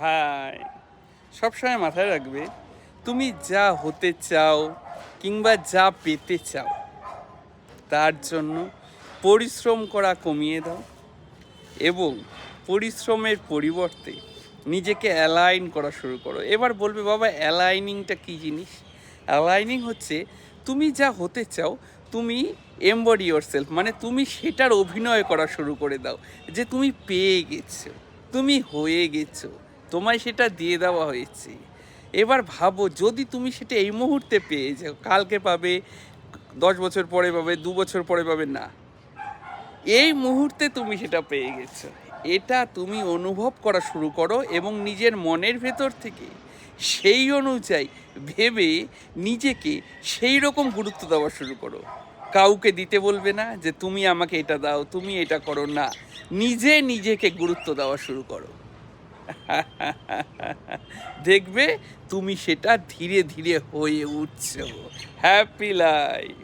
High, সবসময় মাথায় রাখবে, তুমি যা হতে চাও কিংবা যা পেতে চাও তার জন্য পরিশ্রম করা কমিয়ে দাও এবং পরিশ্রমের পরিবর্তে নিজেকে অ্যালাইন করা শুরু করো। এবার বলবে, বাবা অ্যালাইনিংটা কী জিনিস? অ্যালাইনিং হচ্ছে তুমি যা হতে চাও তুমি এমবডি ইয়োরসেলফ, মানে তুমি সেটার অভিনয় করা শুরু করে দাও যে তুমি পেয়ে গেছো, তুমি হয়ে গেছো, তোমায় সেটা দিয়ে দেওয়া হয়েছে। এবার ভাবো, যদি তুমি সেটা এই মুহূর্তে পেয়ে যাও, কালকে পাবে, 10 বছর পরে পাবে, 2 বছর পরে পাবে না, এই মুহূর্তে তুমি সেটা পেয়ে গেছো। এটা তুমি অনুভব করা শুরু করো এবং নিজের মনের ভেতর থেকে সেই অনুযায়ী ভেবে নিজেকে সেই রকম গুরুত্ব দেওয়া শুরু করো। কাউকে দিতে বলবে না যে তুমি আমাকে এটা দাও, তুমি এটা করো, না, নিজে নিজেকে গুরুত্ব দেওয়া শুরু করো। দেখবে তুমি সেটা ধীরে ধীরে হয়ে উঠছো। Happy life.